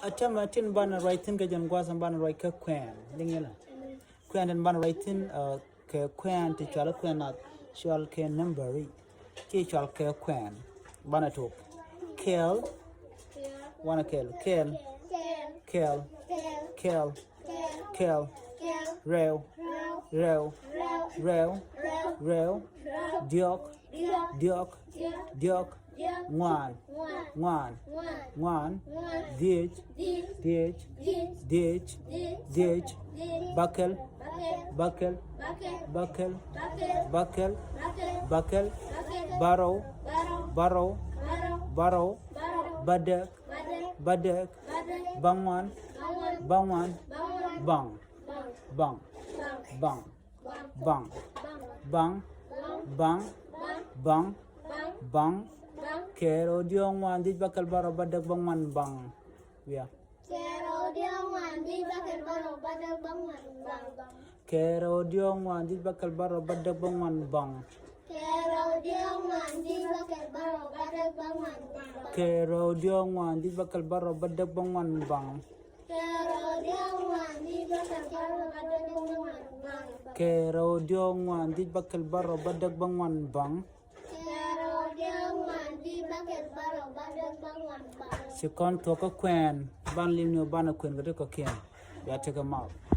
Atamatin bana writing ka jan gwasan bana write ka kwen dingela kwen dan bana writing ke kwen ti chala kwen na shal ke number ti chal ke kwen bana to kel wana kel rew diok ngwan dich bakel barrow badak bangwan bang kero diong wan dit bakal baro badak bangwan bang ya kero diong wan dit bakal baro badak bangwan bang kero diong wan dit bakal baro badak bangwan bang kero diong wan dit bakal baro badak bangwan bang kero diong wan dit bakal baro badak bangwan bang kero diong wan dit bakal baro badak bangwan bang si kon to ko kwen ban lim no ban kwen ko ko ken ya take a mouth